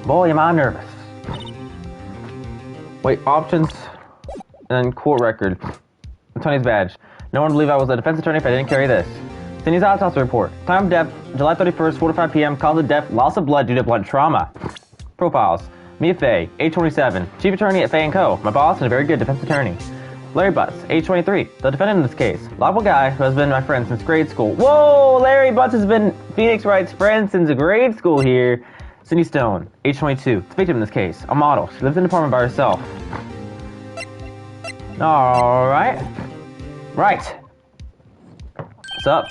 Boy, am I nervous. Wait, options and court record. Attorney's badge. No one would believe I was a defense attorney if I didn't carry this. Cindy's autopsy report. Time of death, July 31st, 4:05 p.m. Cause of death, loss of blood due to blunt trauma. Profiles. Mia Fey, age 27, chief attorney at Fey & Co., my boss and a very good defense attorney. Larry Butts, age 23, the defendant in this case. Lawful guy who has been my friend since grade school. Whoa! Larry Butts has been Phoenix Wright's friend since grade school here. Cindy Stone, age 22, the victim in this case. A model. She lives in an apartment by herself. Alright. Right. What's up?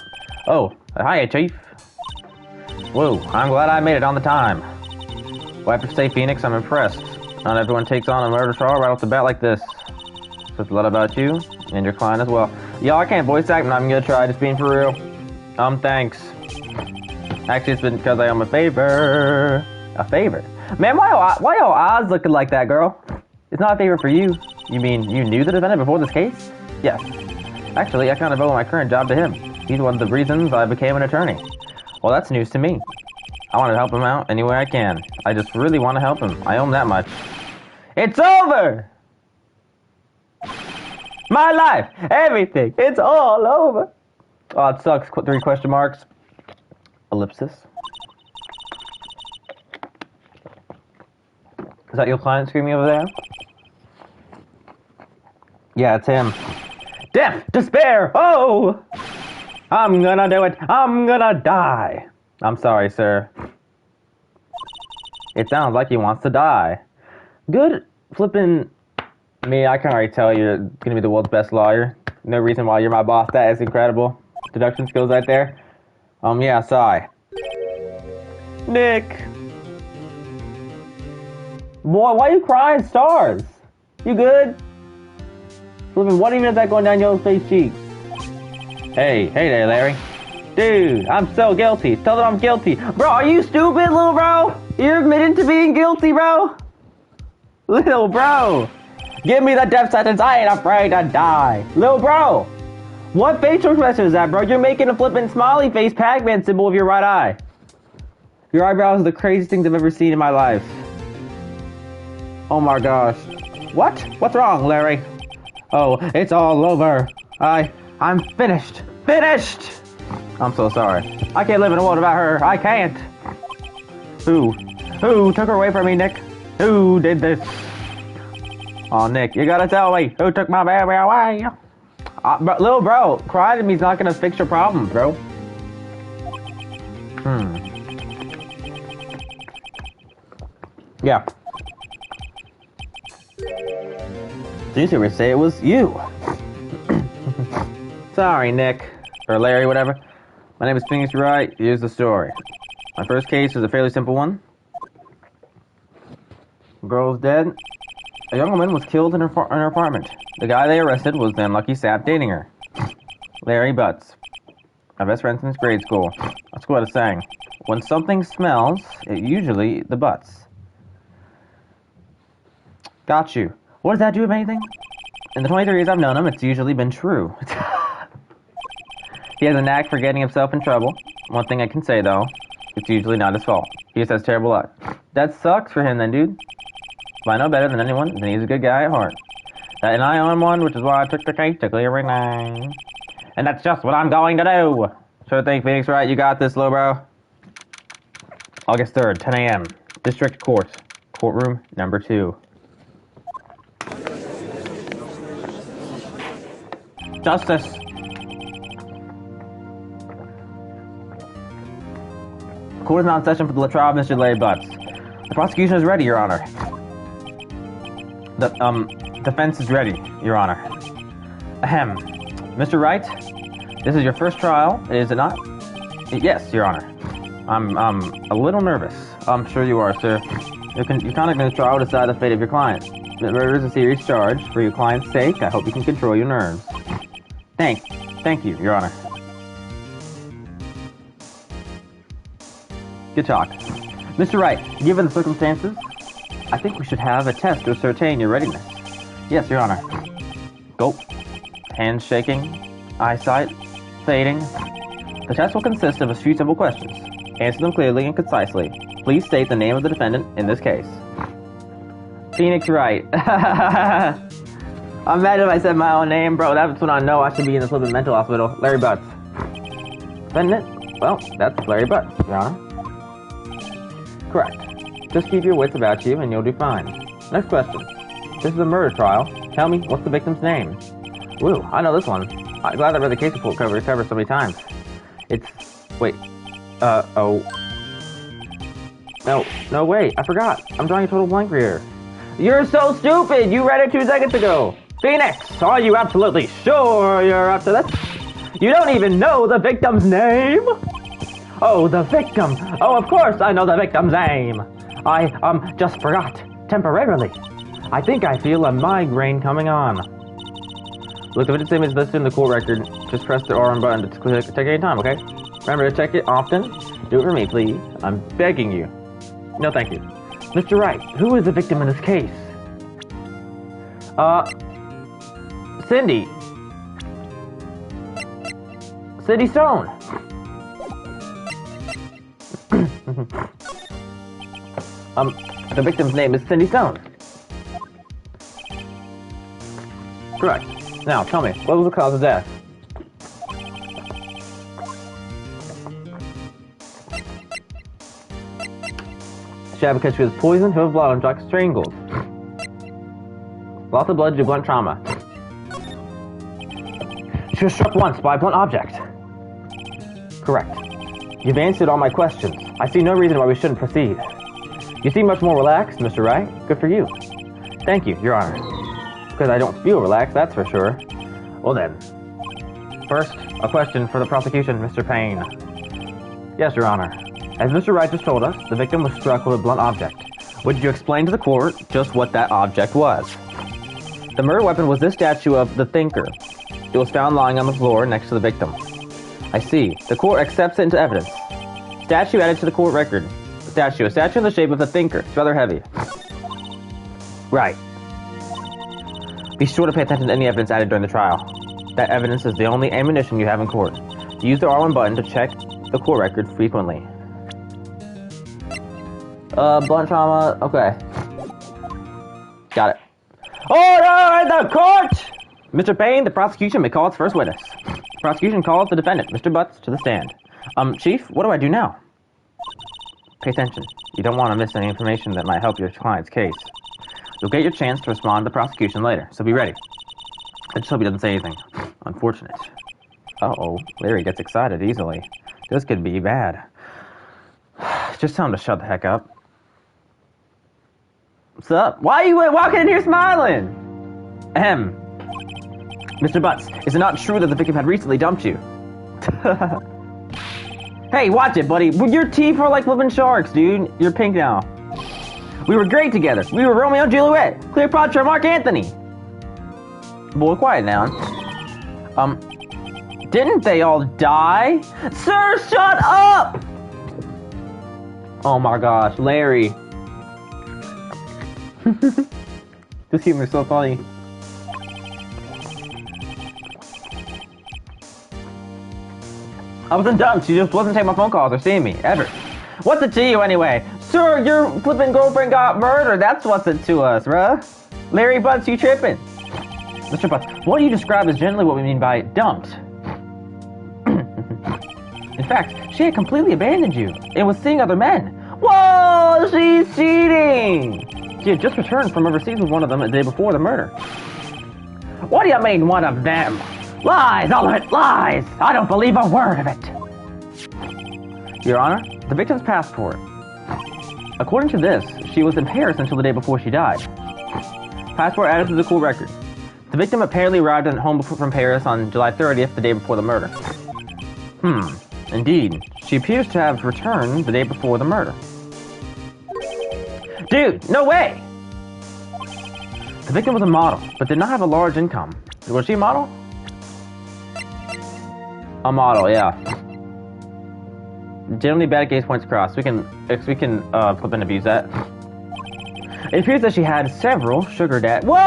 Oh, hi, Chief. Whoa, I'm glad I made it on the time. Well, I have to say, Phoenix, I'm impressed. Not everyone takes on a murder trial right off the bat like this. Says a lot about you and your client as well. Yo, I can't voice act, but I'm gonna try, just being for real. Thanks. Actually, it's been because I owe him a favor. A favor? Man, why your eyes looking like that, girl? It's not a favor for you. You mean you knew the defendant before this case? Yes. Actually, I kind of owe my current job to him. He's one of the reasons I became an attorney. Well, that's news to me. I want to help him out any way I can. I just really want to help him. I owe him that much. It's over! My life! Everything! It's all over! Oh, it sucks. 3 question marks. Ellipsis. Is that your client screaming over there? Yeah, it's him. Death! Despair! Oh! I'm gonna do it! I'm gonna die! I'm sorry, sir. It sounds like he wants to die. Good flippin' me, I can already tell you're gonna be the world's best lawyer. No reason why you're my boss. That is incredible. Deduction skills right there. Yeah, sigh. Nick. Boy, why are you crying stars? You good? Flippin', what even is that going down your face cheeks? Hey there, Larry. Dude, I'm so guilty. Tell them I'm guilty. Bro, are you stupid, little bro? You're admitting to being guilty, bro? Little bro. Give me the death sentence. I ain't afraid to die. Little bro. What facial expression is that, bro? You're making a flippin' smiley face Pac-Man symbol with your right eye. Your eyebrows are the craziest things I've ever seen in my life. Oh my gosh. What? What's wrong, Larry? Oh, it's all over. I'm finished. Finished! I'm so sorry. I can't live in a world without her. I can't. Who took her away from me, Nick? Who did this? Oh, Nick, you gotta tell me. Who took my baby away? But little bro, crying to me is not gonna fix your problems, bro. Yeah. So you seriously say it was you? Sorry, Nick. Or Larry, whatever. My name is Phoenix Wright. Here's the story. My first case is a fairly simple one. The girl was dead. A young woman was killed in her apartment. The guy they arrested was the unlucky sap dating her. Larry Butts. My best friend since grade school. That's what it's saying. When something smells, it usually the butts. Got you. What does that do with anything? In the 23 years I've known him, it's usually been true. He has a knack for getting himself in trouble. One thing I can say, though, it's usually not his fault. He just has terrible luck. That sucks for him, then, dude. If I know better than anyone, then he's a good guy at heart. And I own one, which is why I took the case to clear it name. And that's just what I'm going to do. Sure thing, Phoenix Wright. You got this, lowbrow. August 3rd, 10 a.m. District Court. Courtroom number 2. Justice. Court is now in session for the trial of Mr. Larry Butts. The prosecution is ready, Your Honor. The defense is ready, Your Honor. Ahem. Mr. Wright, this is your first trial, is it not? Yes, Your Honor. I'm a little nervous. I'm sure you are, sir. Your conduct in this trial will decide the fate of your client. The murder is a serious charge. For your client's sake, I hope you can control your nerves. Thank you, Your Honor. Good talk. Mr. Wright, given the circumstances, I think we should have a test to ascertain your readiness. Yes, Your Honor. Gulp. Hands shaking. Eyesight fading. The test will consist of a few simple questions. Answer them clearly and concisely. Please state the name of the defendant in this case. Phoenix Wright. I'm mad if I said my own name, bro. That's when I know I should be in the flipping mental hospital. Larry Butts. Defendant? Well, that's Larry Butts, Your Honor. Correct. Just keep your wits about you and you'll do fine. Next question. This is a murder trial. Tell me, what's the victim's name? Woo, I know this one. I'm glad I read the case report cover so many times. It's... Wait. Oh. No, wait. I forgot. I'm drawing a total blank here. You're so stupid! You read it 2 seconds ago! Phoenix, are you absolutely sure you're up to this? You don't even know the victim's name? Oh, the victim. Oh, of course I know the victim's name. I, just forgot. Temporarily. I think I feel a migraine coming on. Look, the victim's name is listed in the court record. Just press the R button to take any time, okay? Remember to check it often. Do it for me, please. I'm begging you. No, thank you. Mr. Wright, who is the victim in this case? Cindy. Cindy Stone. The victim's name is Cindy Stone. Correct. Now, tell me, what was the cause of death? She had because she was poisoned, who was blood and drugs strangled. Loss of blood due to blunt trauma. She was struck once by a blunt object. Correct. You've answered all my questions. I see no reason why we shouldn't proceed. You seem much more relaxed, Mr. Wright. Good for you. Thank you, Your Honor. Because I don't feel relaxed, that's for sure. Well then. First, a question for the prosecution, Mr. Payne. Yes, Your Honor. As Mr. Wright just told us, the victim was struck with a blunt object. Would you explain to the court just what that object was? The murder weapon was this statue of the Thinker. It was found lying on the floor next to the victim. I see. The court accepts it into evidence. Statue added to the court record. A statue in the shape of the Thinker. It's rather heavy. Right. Be sure to pay attention to any evidence added during the trial. That evidence is the only ammunition you have in court. Use the R1 button to check the court record frequently. Blunt trauma, okay. Got it. Order in the court! Mr. Payne, the prosecution may call its first witness. The prosecution calls the defendant, Mr. Butts, to the stand. Chief, what do I do now? Pay attention. You don't want to miss any information that might help your client's case. You'll get your chance to respond to the prosecution later, so be ready. I just hope he doesn't say anything. Unfortunate. Uh-oh, Larry gets excited easily. This could be bad. Just tell him to shut the heck up. What's up? Why are you walking in here smiling? Ahem. Mr. Butts, is it not true that the victim had recently dumped you? Hey, watch it, buddy. Your teeth are like flipping sharks, dude. You're pink now. We were great together. We were Romeo and Juliet. Cleopatra and Mark Antony. Boy, quiet now. Didn't they all die? Sir, shut up! Oh my gosh, Larry. This humor is so funny. I wasn't dumb, she just wasn't taking my phone calls or seeing me, ever. What's it to you anyway? Sir, your flippin' girlfriend got murdered, that's what's it to us, bruh. Larry Butts, you tripping. Mr. Butts, what do you describe as generally what we mean by dumped? In fact, she had completely abandoned you and was seeing other men. Whoa, she's cheating! She had just returned from overseas with one of them the day before the murder. What do you mean, one of them? Lies, all of it, lies! I don't believe a word of it. Your Honor, the victim's passport. According to this, she was in Paris until the day before she died. Passport added to the court record. The victim apparently arrived at home from Paris on July 30th, the day before the murder. Indeed. She appears to have returned the day before the murder. Dude, no way! The victim was a model, but did not have a large income. Was she a model? A model, yeah. Generally bad case points across. We can flip and abuse that. It appears that she had several sugar daddies. Whoa!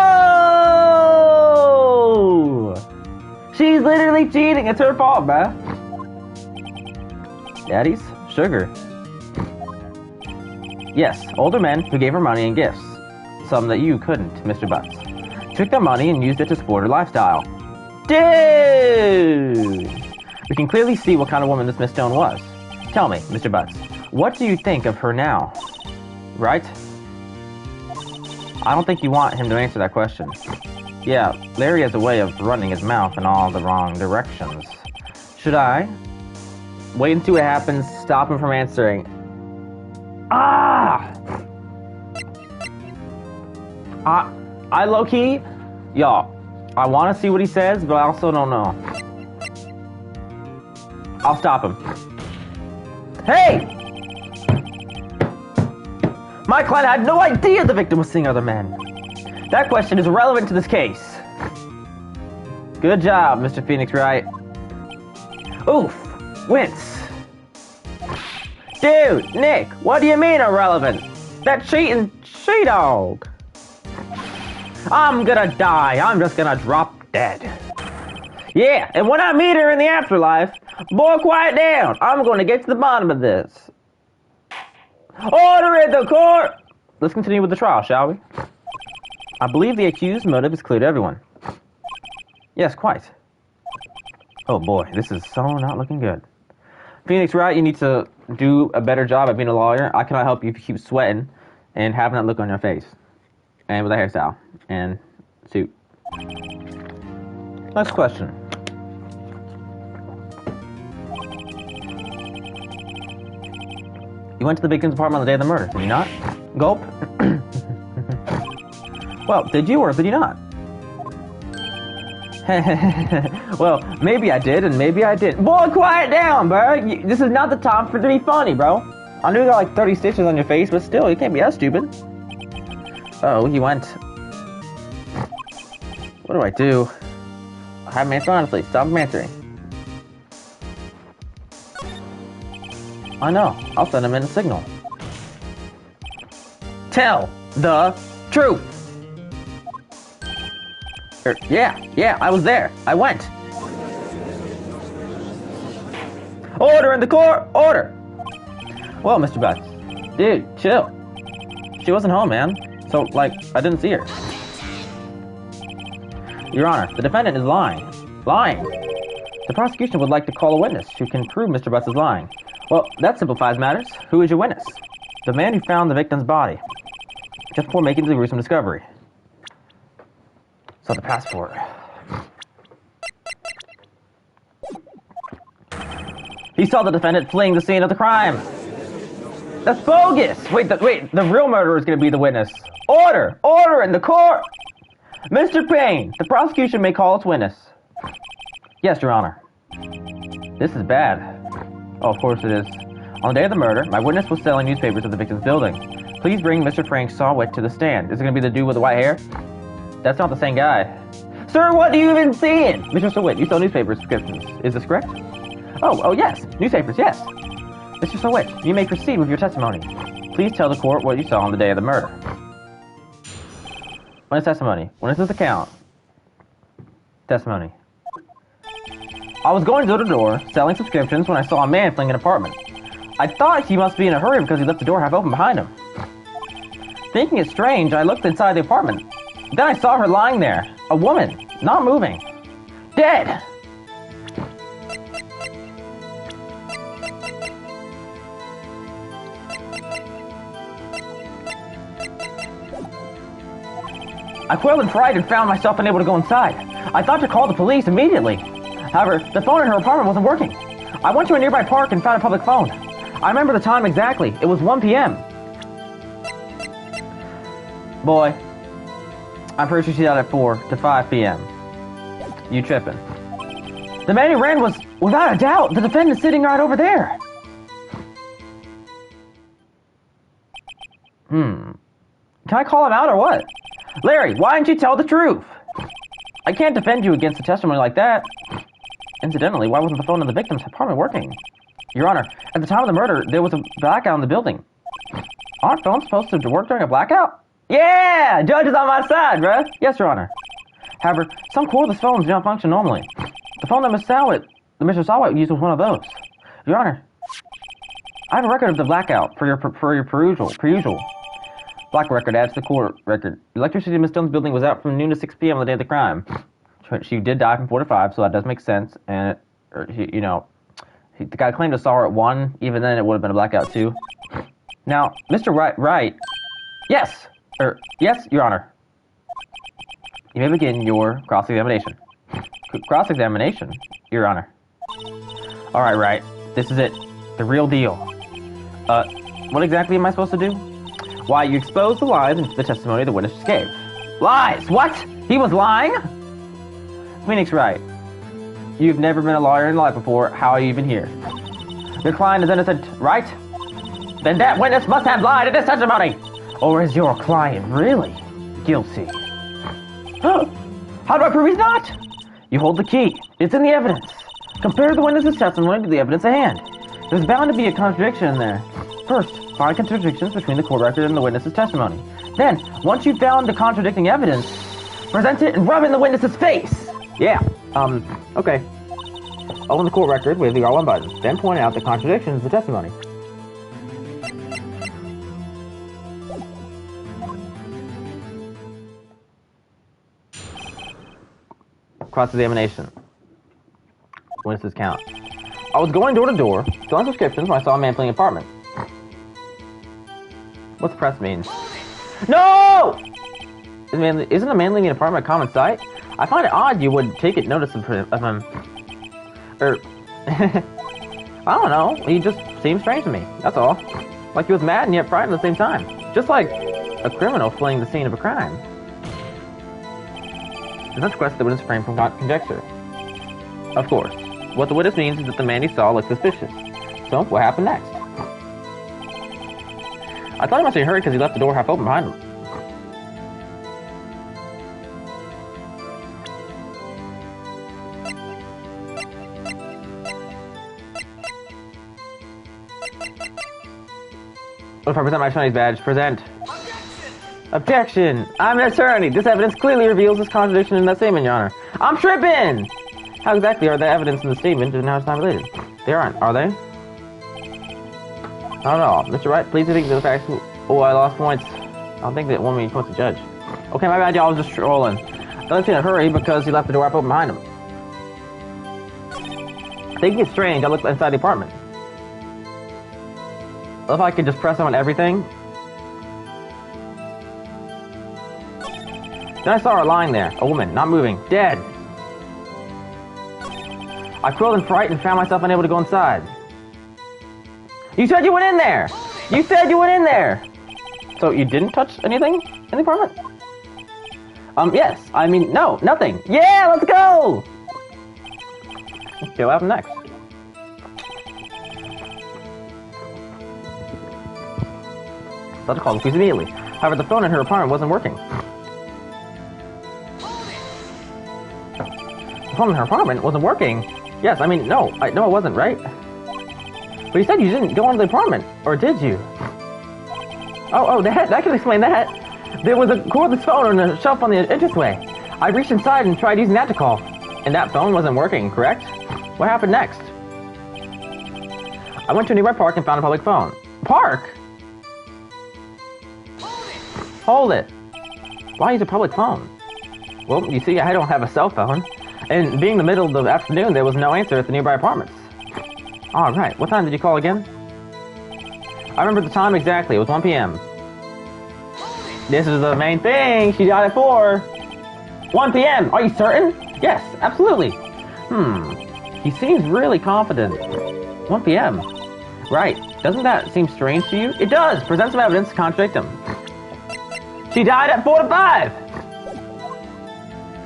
She's literally cheating. It's her fault, bruh. Daddies? sugar. Yes, older men who gave her money and gifts. Some that you couldn't, Mr. Butts. Took their money and used it to support her lifestyle. Dude! We can clearly see what kind of woman this Miss Stone was. Tell me, Mr. Butts, what do you think of her now? Right? I don't think you want him to answer that question. Yeah, Larry has a way of running his mouth in all the wrong directions. Should I? Wait and see what happens, stop him from answering. Ah! I low-key, y'all, I want to see what he says, but I also don't know. I'll stop him. Hey! My client had no idea the victim was seeing other men. That question is irrelevant to this case. Good job, Mr. Phoenix Wright. Oof, wince. Dude, Nick, what do you mean irrelevant? That cheating she-dog. I'm gonna die. I'm just gonna drop dead. Yeah, and when I meet her in the afterlife, boy, quiet down. I'm gonna get to the bottom of this. Order in the court! Let's continue with the trial, shall we? I believe the accused's motive is clear to everyone. Yes, quite. Oh boy, this is so not looking good. Phoenix Wright, you need to do a better job at being a lawyer. I cannot help you if you keep sweating and having that look on your face. And with a hairstyle and suit. Next question. You went to the victim's apartment on the day of the murder, did you not? Gulp. Well, did you or did you not? Well, maybe I did and maybe I didn't. Boy, quiet down, bro. This is not the time for it to be funny, bro. I know you got like 30 stitches on your face, but still, you can't be that stupid. Oh, you went. What do I do? I haven't answered honestly. Stop answering. I know. I'll send him in a signal. Tell the truth. Yeah, I was there. I went. Order in the court. Order. Well, Mr. Butts. Dude, chill. She wasn't home, man. So, like, I didn't see her. Your Honor, the defendant is lying. Lying. The prosecution would like to call a witness who can prove Mr. Butts is lying. Well, that simplifies matters. Who is your witness? The man who found the victim's body. Just before making the gruesome discovery. So the passport. He saw the defendant fleeing the scene of the crime. That's bogus! Wait, the real murderer is going to be the witness. Order! Order in the court! Mr. Payne, the prosecution may call its witness. Yes, Your Honor. This is bad. Oh, of course it is. On the day of the murder, my witness was selling newspapers at the victim's building. Please bring Mr. Frank Sawwick to the stand. Is it going to be the dude with the white hair? That's not the same guy. Sir, what do you even see in? Mr. Sawwick, you sell newspaper subscriptions. Is this correct? Oh, yes. Newspapers, yes. Mr. Sawwick, you may proceed with your testimony. Please tell the court what you saw on the day of the murder. Witness testimony. Witness's account. Testimony. I was going door to door, selling subscriptions, when I saw a man fleeing an apartment. I thought he must be in a hurry because he left the door half open behind him. Thinking it strange, I looked inside the apartment. Then I saw her lying there. A woman, not moving. Dead! I quailed in fright and found myself unable to go inside. I thought to call the police immediately. However, the phone in her apartment wasn't working. I went to a nearby park and found a public phone. I remember the time exactly. It was 1 p.m. Boy, I'm pretty sure she's out at 4 to 5 p.m. You tripping. The man who ran was, without a doubt, the defendant sitting right over there. Can I call him out or what? Larry, why didn't you tell the truth? I can't defend you against a testimony like that. Incidentally, why wasn't the phone in the victim's apartment working? Your Honor, at the time of the murder, there was a blackout in the building. Aren't phones supposed to work during a blackout? Yeah! Judge is on my side, bruh. Yes, Your Honor. However, some cordless phones do not function normally. The phone that Mr. Sawwick used was one of those. Your Honor, I have a record of the blackout for your perusal. Black record adds to the court record. The electricity in Miss Stone's building was out from noon to 6 p.m. on the day of the crime. She did die from 4 to 5, so that does make sense. And, the guy claimed to saw her at 1. Even then, it would have been a blackout, too. Now, Mr. Wright. Yes! Yes, Your Honor. You may begin your cross-examination. Cross-examination, Your Honor. All right, Wright. This is it. The real deal. What exactly am I supposed to do? Why, you exposed the lies in the testimony the witness gave. Lies? What? He was lying? Phoenix Wright. You've never been a lawyer in life before. How are you even here? Your client is innocent, right? Then that witness must have lied in his testimony. Or is your client really guilty? How do I prove he's not? You hold the key. It's in the evidence. Compare the witness's testimony to the evidence at hand. There's bound to be a contradiction in there. First, find contradictions between the court record and the witness's testimony. Then, once you've found the contradicting evidence, present it and rub it in the witness's face. Yeah, okay. Open the court record with the R1 button. Then point out the contradictions in the testimony. Cross-examination. Witnesses count. I was going door to door, filling subscriptions when I saw a man fleeing an apartment. What's press mean? No! Isn't a man leaving an apartment a common sight? I find it odd you would take notice of him. I don't know. He just seems strange to me. That's all. Like he was mad and yet frightened at the same time. Just like a criminal fleeing the scene of a crime. The next question the witness framed from conjecture. Of course. What the witness means is that the man he saw looked suspicious. So, what happened next? I thought he must have hurried because he left the door half open behind him. What if I present my attorney's badge? Present. Objection! I'm an attorney! This evidence clearly reveals this contradiction in that statement, Your Honor. I'm tripping! How exactly are the evidence in the statement and how it's not related? They aren't, are they? Not at all. Mr. Wright, please think the facts. Oh, I lost points. I don't think that one means points to judge. Okay, my bad, y'all. I was just trolling. I left in a hurry because he left the door up open behind him. Thinking it's strange, I looked inside the apartment. What if I could just press on everything? Then I saw her lying there, a woman, not moving, dead. I quilled in fright and found myself unable to go inside. You said you went in there! You said you went in there! So you didn't touch anything in the apartment? Yes. I mean, no, nothing. Yeah, let's go! Okay, what happened next? So I had to call the police immediately. However, the phone in her apartment wasn't working. The phone in her apartment wasn't working? Yes, I mean, no, it wasn't, right? But you said you didn't go into the apartment, or did you? Oh, that can explain that. There was a cordless phone on the shelf on the entranceway. I reached inside and tried using that to call. And that phone wasn't working, correct? What happened next? I went to a nearby park and found a public phone. Park? Hold it. Why use a public phone? Well, you see, I don't have a cell phone. And being the middle of the afternoon, there was no answer at the nearby apartments. Alright, what time did you call again? I remember the time exactly, it was 1 p.m. This is the main thing, she died at 4. 1 p.m., are you certain? Yes, absolutely. He seems really confident. 1 p.m. Right, doesn't that seem strange to you? It does, present some evidence to contradict him. She died at 4 to 5.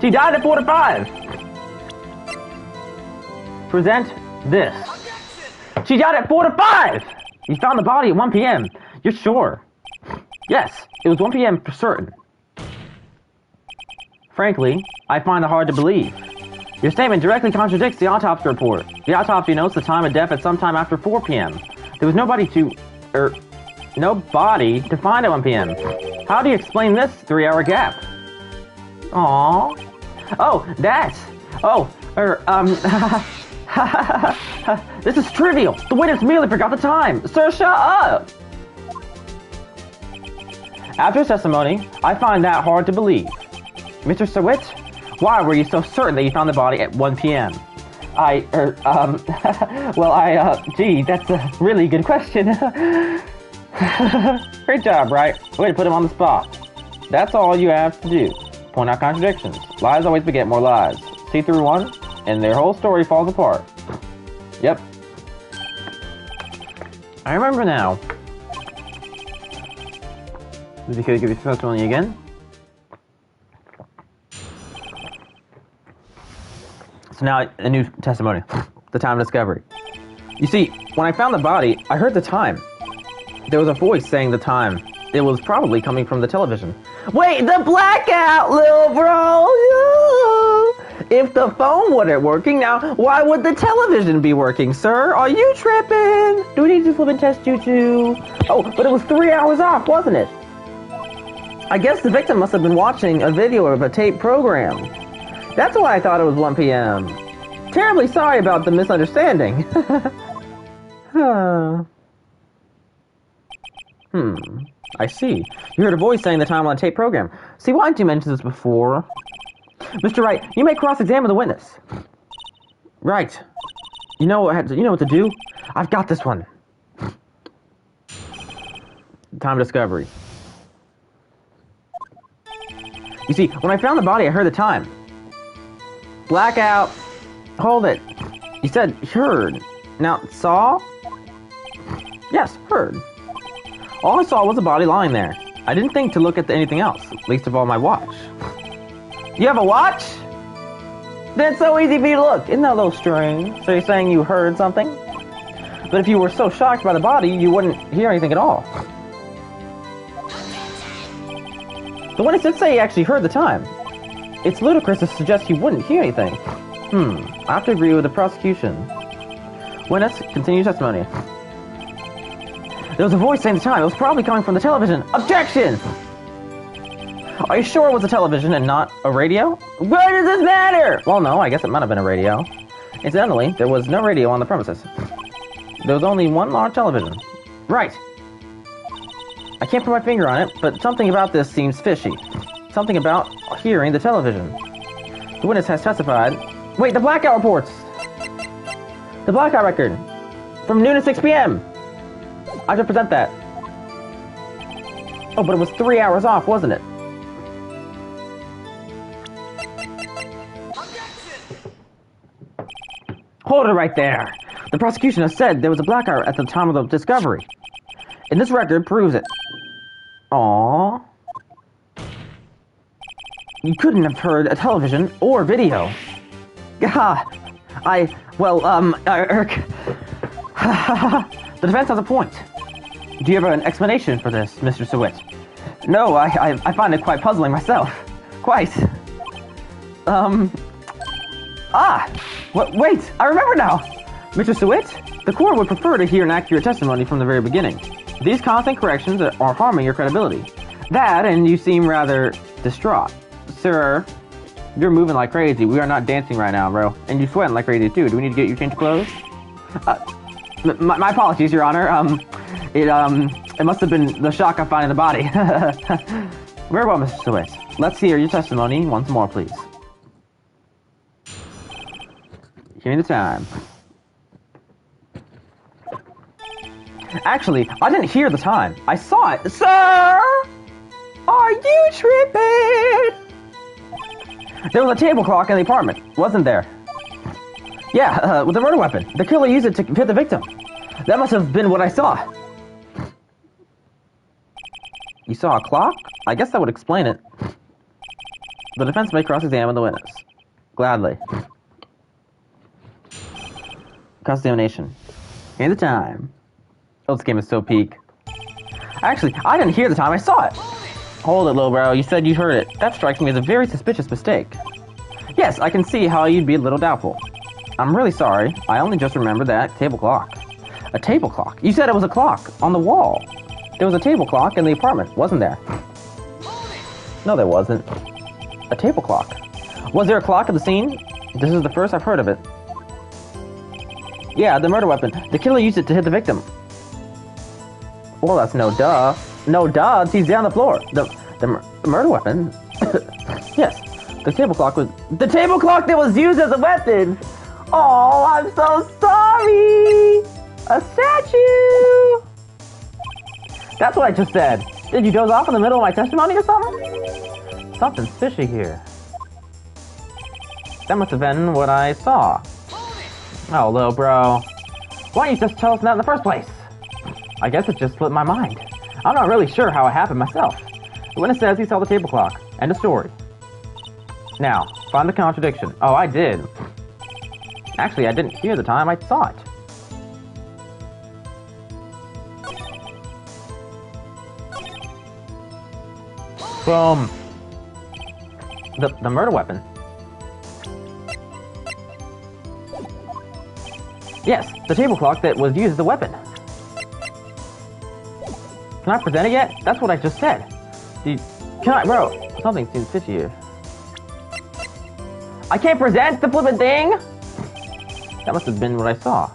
She died at 4 to 5. Present this. She died at 4 to 5! You found the body at 1 p.m. You're sure? Yes, it was 1 p.m. for certain. Frankly, I find it hard to believe. Your statement directly contradicts the autopsy report. The autopsy notes the time of death at sometime after 4 p.m. There was nobody to find at 1 p.m. How do you explain this 3-hour gap? Aww. Oh, that's... Oh, This is trivial. The witness merely forgot the time. Sir, shut up. After his testimony, I find that hard to believe. Mr. Sewit, why were you so certain that you found the body at 1 p.m.? Gee, that's a really good question. Great job, right? Way to put him on the spot. That's all you have to do. Point out contradictions. Lies always beget more lies. See through one, and their whole story falls apart. Yep. I remember now. Did you give your testimony again? So now, a new testimony. The time of discovery. You see, when I found the body, I heard the time. There was a voice saying the time. It was probably coming from the television. Wait, the blackout, little bro! If the phone wasn't working, now why would the television be working, sir? Are you tripping? Do we need to flip and test you too? Oh, but it was 3 hours off, wasn't it? I guess the victim must have been watching a video of a tape program. That's why I thought it was 1 p.m. Terribly sorry about the misunderstanding. I see. You heard a voice saying the time on the tape program. See, why didn't you mention this before? Mr. Wright, you may cross-examine the witness. Right. You know what to do? I've got this one. Time of discovery. You see, when I found the body, I heard the time. Blackout. Hold it. You said heard. Now, saw? Yes, heard. All I saw was a body lying there. I didn't think to look at anything else, least of all my watch. You have a watch? That's so easy for you to look. Isn't that a little strange? So you're saying you heard something? But if you were so shocked by the body, you wouldn't hear anything at all. The witness did say he actually heard the time. It's ludicrous to suggest he wouldn't hear anything. I have to agree with the prosecution. Witness, continue testimony. There was a voice saying the time. It was probably coming from the television. Objection! Are you sure it was a television and not a radio? Why does this matter? Well, no, I guess it might have been a radio. Incidentally, there was no radio on the premises. There was only one large television. Right. I can't put my finger on it, but something about this seems fishy. Something about hearing the television. The witness has testified. Wait, the blackout reports! The blackout record! From noon to 6 p.m. I should present that. Oh, but it was 3 hours off, wasn't it? Hold it right there. The prosecution has said there was a blackout at the time of the discovery. And this record proves it. Aww. You couldn't have heard a television or video. The defense has a point. Do you have an explanation for this, Mr. Sewit? No, I find it quite puzzling myself. Quite. Wait, I remember now! Mr. Sewit, the court would prefer to hear an accurate testimony from the very beginning. These constant corrections are harming your credibility. That, and you seem rather distraught. Sir, you're moving like crazy. We are not dancing right now, bro. And you're sweating like crazy, too. Do we need to get you change clothes? My apologies, Your Honor. It must have been the shock of finding the body. Very well, Mr. Sewit. Let's hear your testimony once more, please. Give me the time. Actually, I didn't hear the time. I saw it. Sir! Are you tripping? There was a table clock in the apartment, wasn't there? Yeah, with a murder weapon. The killer used it to hit the victim. That must have been what I saw. You saw a clock? I guess that would explain it. The defense may cross-examine the witness. Gladly. Cross-examination. Here's the time. Oh, this game is so peak. Actually, I didn't hear the time, I saw it. Hold it, little bro. You said you heard it. That strikes me as a very suspicious mistake. Yes, I can see how you'd be a little doubtful. I'm really sorry. I only just remembered that table clock. A table clock? You said it was a clock on the wall. There was a table clock in the apartment, wasn't there? No, there wasn't. A table clock. Was there a clock at the scene? This is the first I've heard of it. Yeah, the murder weapon. The killer used it to hit the victim. Well, that's no duh. No duh, he's down the floor. The murder weapon? Yes, the table clock was... The table clock that was used as a weapon! Oh, I'm so sorry! A statue! That's what I just said. Did you doze off in the middle of my testimony or something? Something's fishy here. That must have been what I saw. Oh, little bro. Why don't you just tell us that in the first place? I guess it just slipped my mind. I'm not really sure how it happened myself. The witness says he saw the table clock. End of story. Now, find the contradiction. Oh, I did. Actually, I didn't hear the time I saw it. Boom. The murder weapon. Yes, the table clock that was used as a weapon. Can I present it yet? That's what I just said. Can I, bro? Something seems fishy here. I can't present the flippin' thing? That must have been what I saw.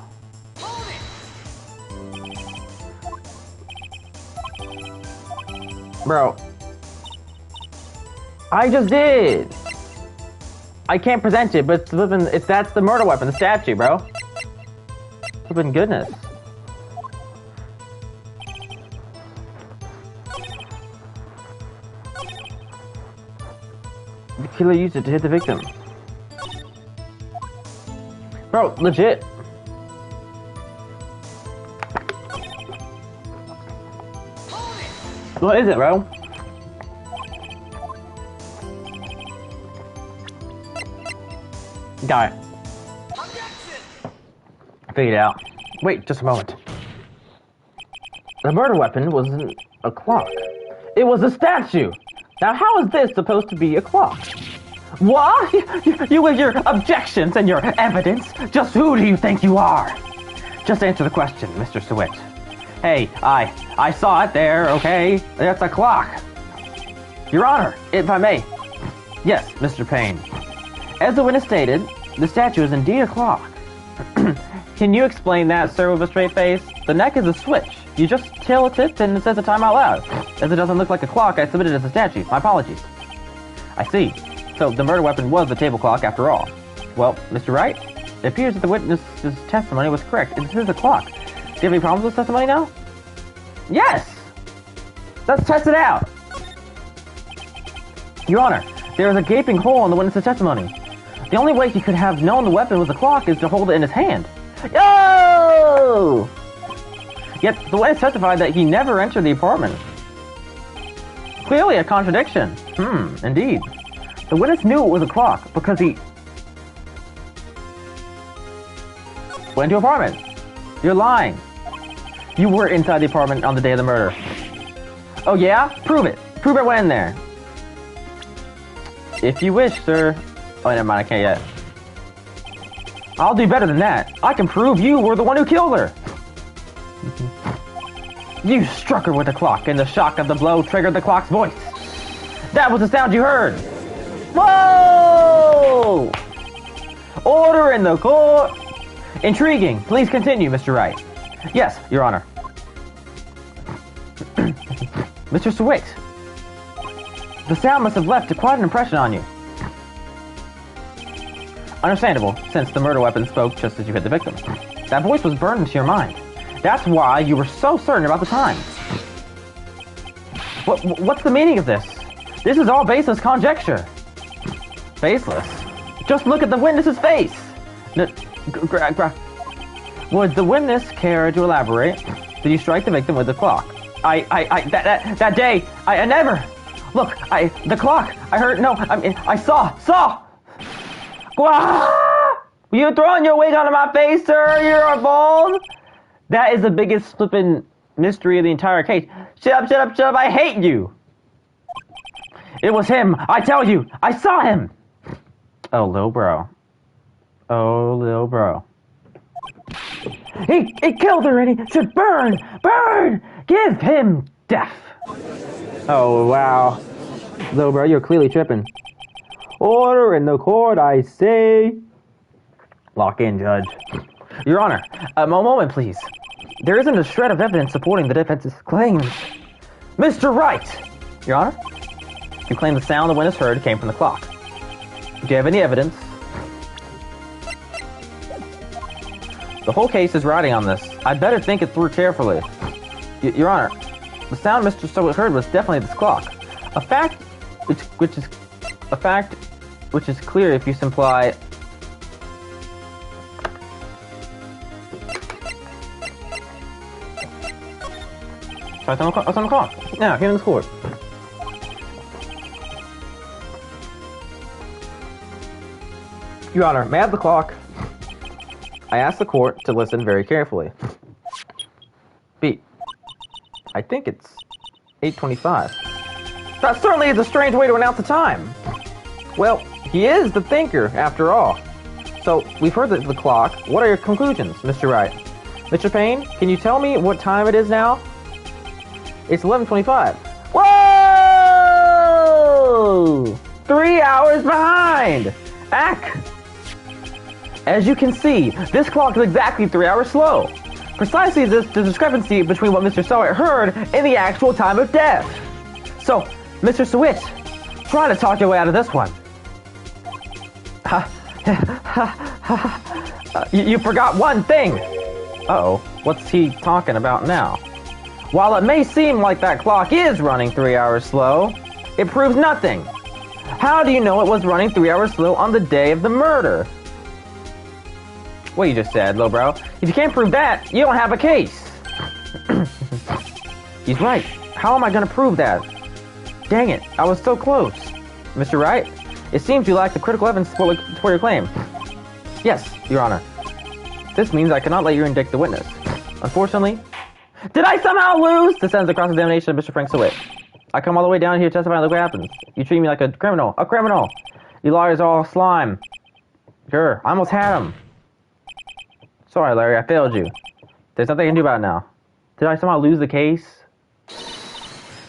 Bro. I just did. I can't present it, but that's the murder weapon, the statue, bro. Flippin' goodness. The killer used it to hit the victim. Bro, legit. What is it, bro? Got it. Figured it out. Wait, just a moment. The murder weapon wasn't a clock. It was a statue! Now how is this supposed to be a clock? What? You with your objections and your evidence? Just who do you think you are? Just answer the question, Mr. Sweat. Hey, I saw it there, okay? That's a clock. Your Honor, if I may. Yes, Mr. Payne. As the witness stated, the statue is indeed a clock. Can you explain that, sir, with a straight face? The neck is a switch. You just tilt it and it says the time out loud. As it doesn't look like a clock, I submitted it as a statue. My apologies. I see. So the murder weapon was the table clock after all. Well, Mr. Wright, it appears that the witness's testimony was correct. This is a clock. Do you have any problems with testimony now? Yes! Let's test it out! Your Honor, there is a gaping hole in the witness's testimony. The only way he could have known the weapon was a clock is to hold it in his hand. Yo! Yet the witness testified that he never entered the apartment. Clearly a contradiction. Indeed. The witness knew it was a clock because he went to the apartment. You're lying. You were inside the apartment on the day of the murder. Oh yeah? Prove it. Prove I went in there. If you wish, sir. Oh, never mind, I can't yet. I'll do better than that. I can prove you were the one who killed her. You struck her with the clock, and the shock of the blow triggered the clock's voice. That was the sound you heard. Whoa! Order in the court. Intriguing. Please continue, Mr. Wright. Yes, Your Honor. Mr. Swift, the sound must have left quite an impression on you. Understandable, since the murder weapon spoke just as you hit the victim. That voice was burned into your mind. That's why you were so certain about the time. What's the meaning of this? This is all baseless conjecture. Baseless? Just look at the witness's face. Would the witness care to elaborate? Did you strike the victim with the clock? That day, I never. Look, the clock. I heard, no, I saw. You throwing your wig onto my face, sir? You're bald. That is the biggest flippin' mystery of the entire case. Shut up, I hate you. It was him, I tell you. I saw him. Oh, little bro. He killed her and he should burn. Give him death. Oh, wow. Little bro, you're clearly tripping. Order in the court, I say. Lock in, Judge. Your Honor, a moment, please. There isn't a shred of evidence supporting the defense's claims. Mr. Wright! Your Honor, you claim the sound the witness heard came from the clock. Do you have any evidence? The whole case is riding on this. I'd better think it through carefully. Your Honor, the sound Mr. Stowett heard was definitely this clock. A fact which is clear if you imply. Sorry, it's on the clock. Now, here in the court. Your Honor, may I have the clock? I asked the court to listen very carefully. B. I think it's 8:25. That certainly is a strange way to announce the time. Well, he is the thinker, after all. So, we've heard the clock. What are your conclusions, Mr. Wright? Mr. Payne, can you tell me what time it is now? It's 11:25. Whoa! 3 hours behind! Ack! As you can see, this clock is exactly 3 hours slow. Precisely the discrepancy between what Mr. Stowett heard and the actual time of death. So, Mr. Stowett, try to talk your way out of this one. You forgot one thing. Uh-oh, what's he talking about now? While it may seem like that clock is running 3 hours slow, it proves nothing. How do you know it was running 3 hours slow on the day of the murder? What you just said, lowbrow. If you can't prove that, you don't have a case. He's right. How am I going to prove that? Dang it, I was so close. Mr. Wright, it seems you lack the critical evidence for your claim. Yes, Your Honor. This means I cannot let you indict the witness. Unfortunately, did I somehow lose? This ends the cross-examination of Mr. Frank Stowett. I come all the way down here to testify and look what happens. You treat me like a criminal. A criminal! You lawyers are all slime. Sure, I almost had him. Sorry, Larry, I failed you. There's nothing I can do about it now. Did I somehow lose the case?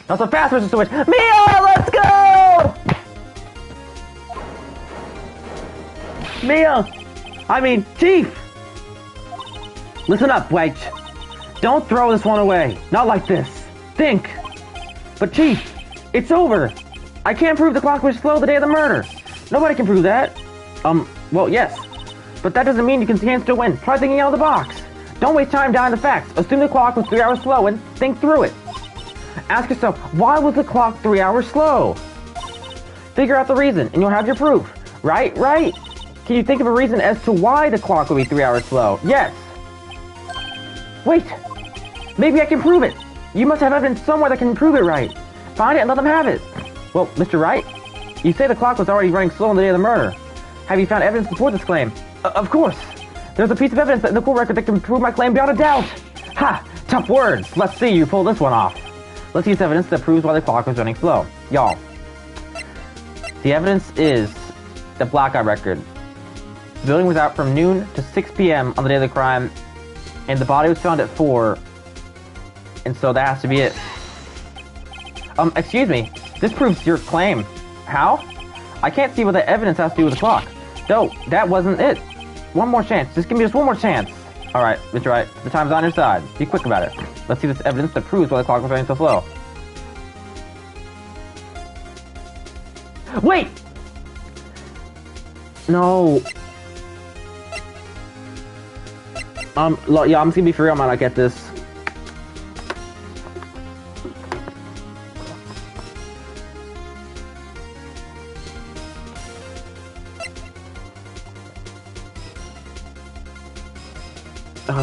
Not so fast, Mr. Stowett! Mia, let's go! Mia! I mean, Chief! Listen up, Wedge. Don't throw this one away. Not like this. Think. But Chief, it's over. I can't prove the clock was slow the day of the murder. Nobody can prove that. Well, yes. But that doesn't mean you can still win. Try thinking out of the box. Don't waste time down the facts. Assume the clock was 3 hours slow and think through it. Ask yourself, why was the clock 3 hours slow? Figure out the reason, and you'll have your proof. Right? Right? Can you think of a reason as to why the clock would be 3 hours slow? Yes. Wait. Maybe I can prove it. You must have evidence somewhere that can prove it right. Find it and let them have it. Well, Mr. Wright, you say the clock was already running slow on the day of the murder. Have you found evidence to support this claim? Of course. There's a piece of evidence in the court record that can prove my claim beyond a doubt. Ha! Tough words. Let's see you pull this one off. Let's use evidence that proves why the clock was running slow. Y'all. The evidence is the blackout record. The building was out from noon to 6 p.m. on the day of the crime, and the body was found at 4. And so that has to be it. Excuse me. This proves your claim. How? I can't see what the evidence has to do with the clock. No, that wasn't it. One more chance. Just give me one more chance. Alright, Mr. Wright. The time's on your side. Be quick about it. Let's see this evidence that proves why the clock was running so slow. Wait! No. Yeah, I'm just gonna be for real. I might not get this.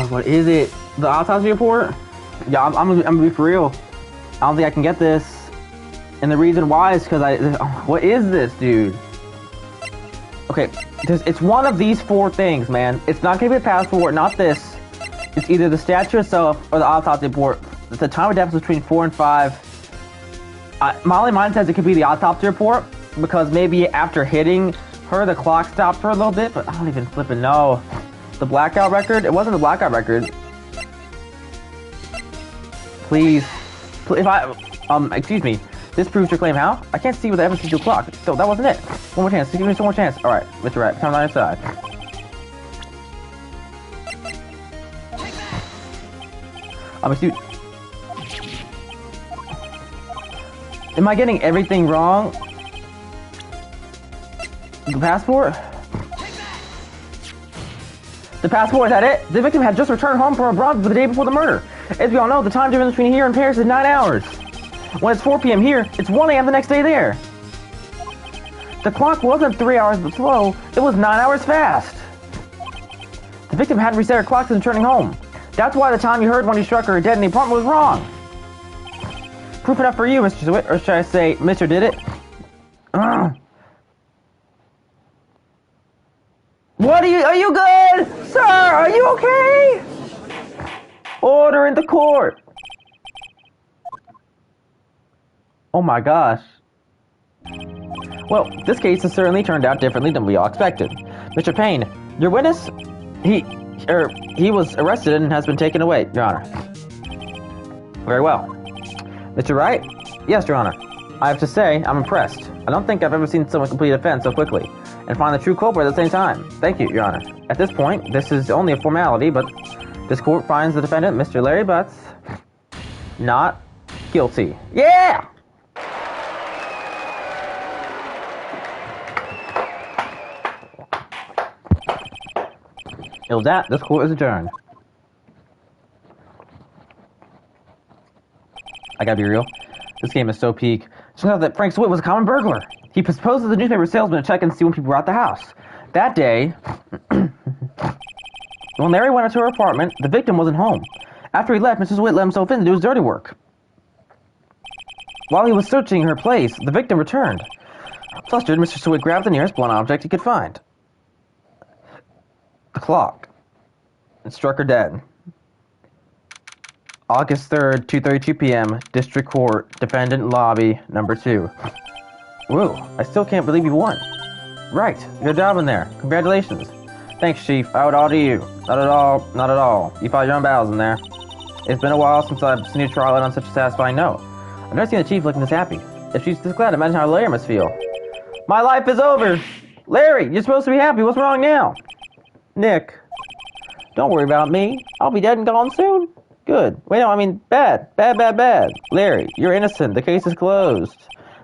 What is it? The autopsy report? Yeah, I'm gonna be for real. I don't think I can get this. And the reason why is because what is this, dude? Okay, it's one of these 4 things, man. It's not gonna be the passport, not this. It's either the statue itself or the autopsy report. The time of death is between 4 and 5. My only mind says it could be the autopsy report because maybe after hitting her, the clock stopped for a little bit, but I don't even flipping know. The blackout record? It wasn't the blackout record. Please. If excuse me. This proves your claim how? I can't see what the evidence is to the clock. So that wasn't it. One more chance. Give me one more chance. Alright, Mr. Wright. Time on your side. I'm a student. Am I getting everything wrong? The passport? The passport, is that it? The victim had just returned home from abroad the day before the murder. As we all know, the time difference between here and Paris is 9 hours. When it's 4 p.m. here, it's 1 a.m. the next day there. The clock wasn't 3 hours but slow, it was 9 hours fast. The victim hadn't reset her clock since returning home. That's why the time you heard when he struck her dead in the apartment was wrong. Proof enough for you, Mr. Sweet, or should I say, Mr. Did It? What are you good? Sir, are you okay? Order in the court. Oh my gosh. Well, this case has certainly turned out differently than we all expected. Mr. Payne, your witness, he was arrested and has been taken away, Your Honor. Very well. Mr. Wright? Yes, Your Honor. I have to say, I'm impressed. I don't think I've ever seen someone complete a offense so quickly, and find the true culprit at the same time. Thank you, Your Honor. At this point, this is only a formality, but this court finds the defendant, Mr. Larry Butts, not guilty. Yeah! With that, this court is adjourned. I gotta be real. This game is so peak. Turns out that Frank Sweet was a common burglar. He proposed to the newspaper salesman to check and see when people were at the house. That day, when Larry went into her apartment, the victim wasn't home. After he left, Mrs. Witt let himself in to do his dirty work. While he was searching her place, the victim returned. Flustered, Mr. Sweet grabbed the nearest blunt object he could find. The clock. And struck her dead. August 3rd, 2:32 p.m., District Court, Defendant Lobby, number 2. Whoa, I still can't believe you won. Right, good job in there. Congratulations. Thanks, Chief. I would all to you. Not at all, not at all. You fought your own battles in there. It's been a while since I've seen you trial out on such a satisfying note. I've never seen the Chief looking this happy. If she's this glad, imagine how Larry must feel. My life is over! Larry, you're supposed to be happy. What's wrong now? Nick. Don't worry about me. I'll be dead and gone soon. Good. Wait, no, I mean bad. Bad. Larry, you're innocent. The case is closed.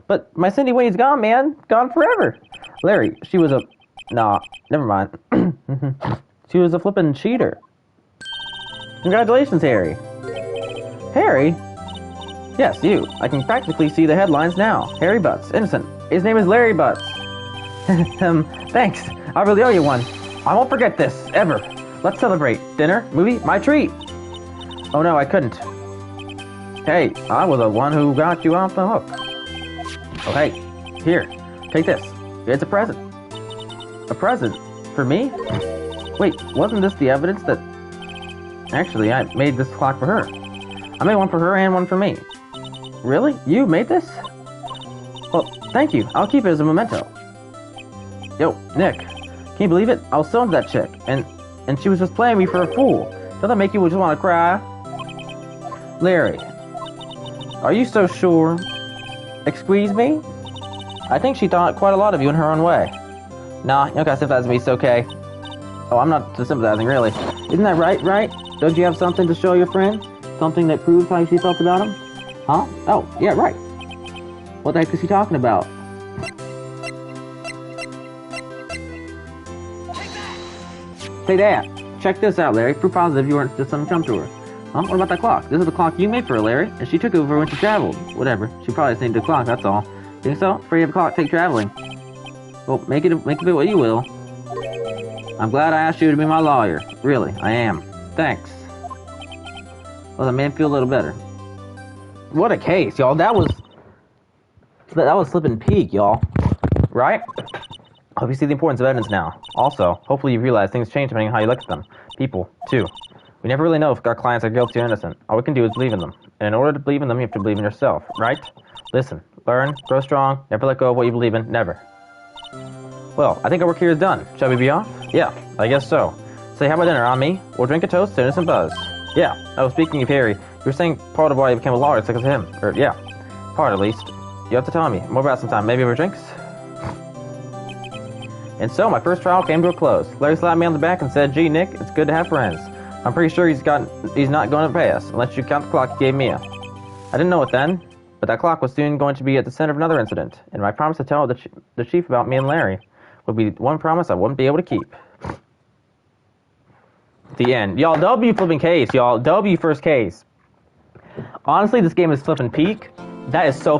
But my Cindy Wayne's gone, man. Gone forever. Larry, she was a... Nah, never mind. She was a flippin' cheater. Congratulations, Harry. Harry? Yes, you. I can practically see the headlines now. Harry Butts, innocent. His name is Larry Butts. Thanks. I really owe you one. I won't forget this, ever. Let's celebrate. Dinner, movie, my treat. Oh no, I couldn't. Hey, I was the one who got you off the hook. Oh hey, here, take this. It's a present. A present? For me? Wait, wasn't this the evidence that... Actually, I made this clock for her. I made one for her and one for me. Really? You made this? Well, thank you. I'll keep it as a memento. Yo, Nick, can you believe it? I was so into that chick, and she was just playing me for a fool. Doesn't that make you just want to cry? Larry, are you so sure? Excuse me? I think she thought quite a lot of you in her own way. Nah, you don't gotta sympathize with me, it's okay. Oh, I'm not sympathizing, really. Isn't that right? Don't you have something to show your friend? Something that proves how she felt about him? Huh? Oh, yeah, right. What the heck is he talking about? Say that. Check this out, Larry. Proof positive you weren't just some chump to her. Huh? What about that clock? This is the clock you made for her, Larry, and she took it over when she traveled. Whatever. She probably just needed a clock, that's all. Think so? Afraid you have a clock, take traveling. Well, make of it what you will. I'm glad I asked you to be my lawyer. Really, I am. Thanks. Well, that made me feel a little better. What a case, y'all. That was flippin' peak, y'all. Right? Hope you see the importance of evidence now. Also, hopefully you realize things change depending on how you look at them. People, too. We never really know if our clients are guilty or innocent. All we can do is believe in them. And in order to believe in them, you have to believe in yourself, right? Listen, learn, grow strong, never let go of what you believe in, never. Well, I think our work here is done. Shall we be off? Yeah, I guess so. Say, how about dinner on me? We'll drink a toast to innocent Buzz. Yeah. Oh, speaking of Harry, you were saying part of why he became a lawyer is because of him. Or, yeah. Part, at least. You have to tell me. More about sometime. Maybe over drinks? And so, my first trial came to a close. Larry slapped me on the back and said, "Gee, Nick, it's good to have friends." I'm pretty sure he's not going to pay us, unless you count the clock he gave me. I didn't know it then, but that clock was soon going to be at the center of another incident, and my promise to tell the chief about me and Larry would be one promise I wouldn't be able to keep. The end. Y'all, W flipping case, y'all. W first case. Honestly, this game is flipping peak. That is so